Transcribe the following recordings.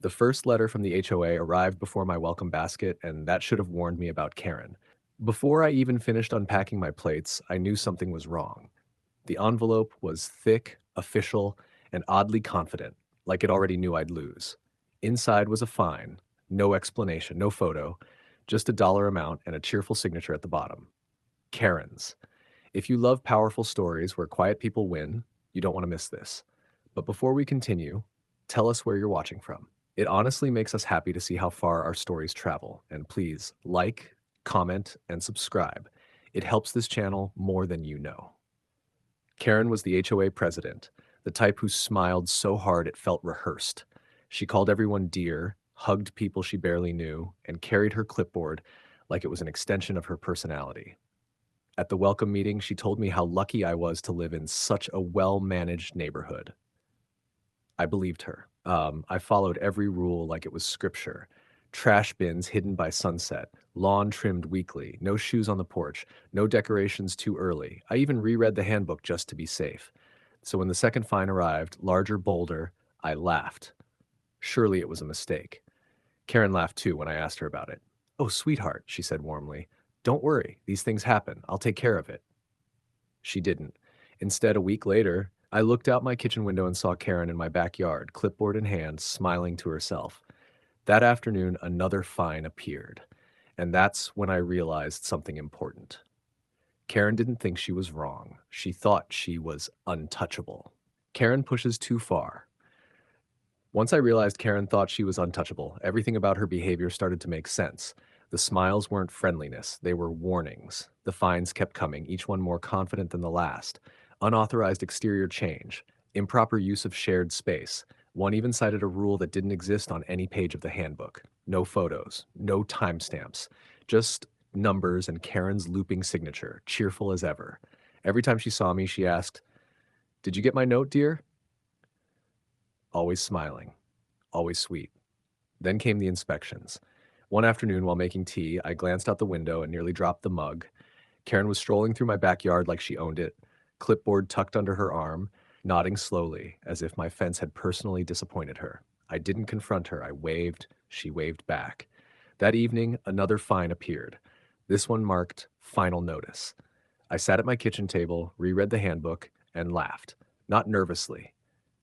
The first letter from the HOA arrived before my welcome basket, and that should have warned me about Karen. Before I even finished unpacking my plates, I knew something was wrong. The envelope was thick, official, and oddly confident, like it already knew I'd lose. Inside was a fine, no explanation, no photo, just a dollar amount and a cheerful signature at the bottom. Karen's. If you love powerful stories where quiet people win, you don't want to miss this. But before we continue, tell us where you're watching from. It honestly makes us happy to see how far our stories travel. And please like, comment, and subscribe. It helps this channel more than you know. Karen was the HOA president, the type who smiled so hard it felt rehearsed. She called everyone dear, hugged people she barely knew, and carried her clipboard like it was an extension of her personality. At the welcome meeting, she told me how lucky I was to live in such a well-managed neighborhood. I believed her. I followed every rule like it was scripture. Trash bins hidden by sunset, lawn trimmed weekly, no shoes on the porch, no decorations too early. I even reread the handbook just to be safe. So when the second fine arrived, larger, bolder, I laughed. Surely it was a mistake. Karen laughed too when I asked her about it. "Oh, sweetheart," she said warmly. "Don't worry, these things happen. I'll take care of it." She didn't. Instead, a week later, I looked out my kitchen window and saw Karen in my backyard, clipboard in hand, smiling to herself. That afternoon, another fine appeared, and that's when I realized something important. Karen didn't think she was wrong. She thought she was untouchable. Karen pushes too far. Once I realized Karen thought she was untouchable, everything about her behavior started to make sense. The smiles weren't friendliness, they were warnings. The fines kept coming, each one more confident than the last. Unauthorized exterior change, improper use of shared space. One even cited a rule that didn't exist on any page of the handbook. No photos, no timestamps, just numbers and Karen's looping signature, cheerful as ever. Every time she saw me, she asked, "Did you get my note, dear?" Always smiling, always sweet. Then came the inspections. One afternoon, while making tea, I glanced out the window and nearly dropped the mug. Karen was strolling through my backyard like she owned it, clipboard tucked under her arm, nodding slowly, as if my fence had personally disappointed her. I didn't confront her. I waved. She waved back. That evening, another fine appeared. This one marked final notice. I sat at my kitchen table, reread the handbook, and laughed. Not nervously,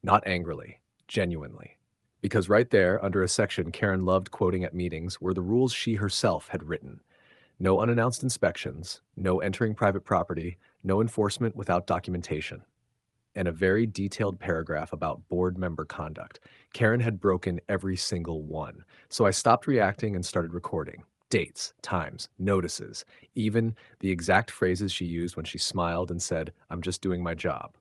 not angrily, genuinely. Because right there, under a section Karen loved quoting at meetings, were the rules she herself had written. No unannounced inspections, no entering private property, no enforcement without documentation, and a very detailed paragraph about board member conduct. Karen had broken every single one, so I stopped reacting and started recording. Dates, times, notices, even the exact phrases she used when she smiled and said, "I'm just doing my job."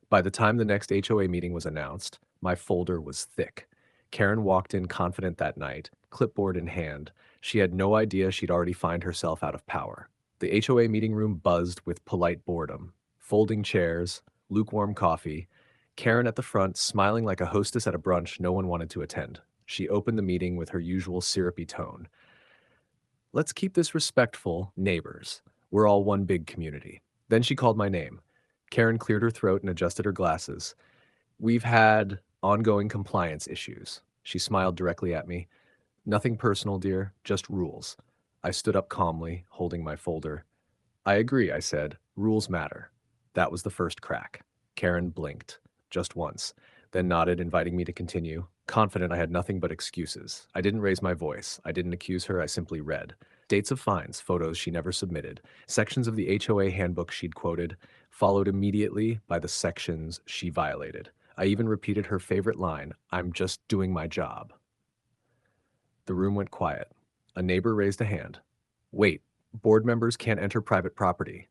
By the time the next HOA meeting was announced, my folder was thick. Karen walked in confident that night, clipboard in hand. She had no idea she'd already fined herself out of power. The HOA meeting room buzzed with polite boredom. Folding chairs, lukewarm coffee. Karen at the front, smiling like a hostess at a brunch no one wanted to attend. She opened the meeting with her usual syrupy tone. "Let's keep this respectful, neighbors. We're all one big community." Then she called my name. Karen cleared her throat and adjusted her glasses. "We've had ongoing compliance issues." She smiled directly at me. "Nothing personal, dear, just rules." I stood up calmly, holding my folder. "I agree," I said. "Rules matter." That was the first crack. Karen blinked, just once, then nodded, inviting me to continue. Confident I had nothing but excuses. I didn't raise my voice. I didn't accuse her. I simply read. Dates of fines, photos she never submitted, sections of the HOA handbook she'd quoted, followed immediately by the sections she violated. I even repeated her favorite line, "I'm just doing my job." The room went quiet. A neighbor raised a hand. "Wait, board members can't enter private property."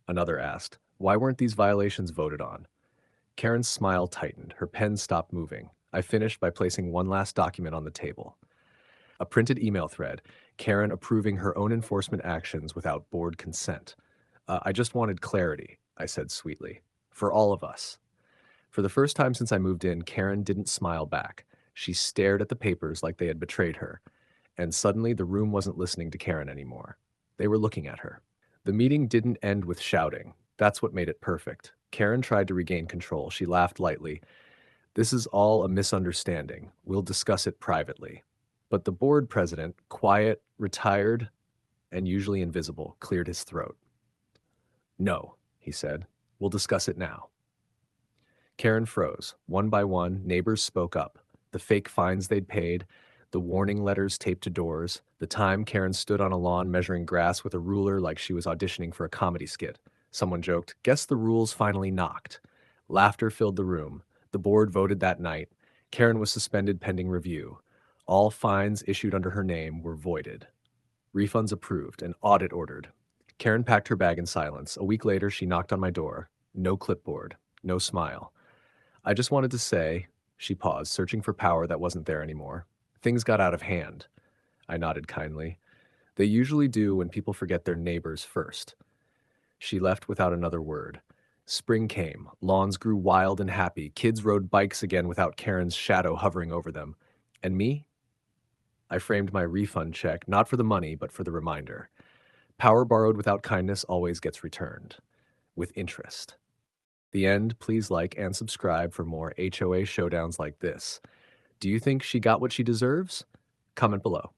Another asked, "Why weren't these violations voted on?" Karen's smile tightened. Her pen stopped moving. I finished by placing one last document on the table. A printed email thread, Karen approving her own enforcement actions without board consent. "I just wanted clarity," I said sweetly. "For all of us." For the first time since I moved in, Karen didn't smile back. She stared at the papers like they had betrayed her. And suddenly the room wasn't listening to Karen anymore. They were looking at her. The meeting didn't end with shouting. That's what made it perfect. Karen tried to regain control. She laughed lightly. This is all a misunderstanding. We'll discuss it privately. But the board president, quiet, retired, and usually invisible, cleared his throat. No, he said. We'll discuss it now. Karen froze. One by one, neighbors spoke up. The fake fines they'd paid, the warning letters taped to doors, the time Karen stood on a lawn measuring grass with a ruler like she was auditioning for a comedy skit. Someone joked, "Guess the rules finally knocked." Laughter filled the room. The board voted that night. Karen was suspended pending review. All fines issued under her name were voided. Refunds approved, and audit ordered. Karen packed her bag in silence. A week later, she knocked on my door. No clipboard, no smile. I just wanted to say, she paused, searching for power that wasn't there anymore. Things got out of hand. I nodded kindly. They usually do when people forget their neighbors first. She left without another word. Spring came. Lawns grew wild and happy. Kids rode bikes again without Karen's shadow hovering over them. And me? I framed my refund check, not for the money, but for the reminder. Power borrowed without kindness always gets returned. With interest. The end. Please like and subscribe for more HOA showdowns like this. Do you think she got what she deserves? Comment below.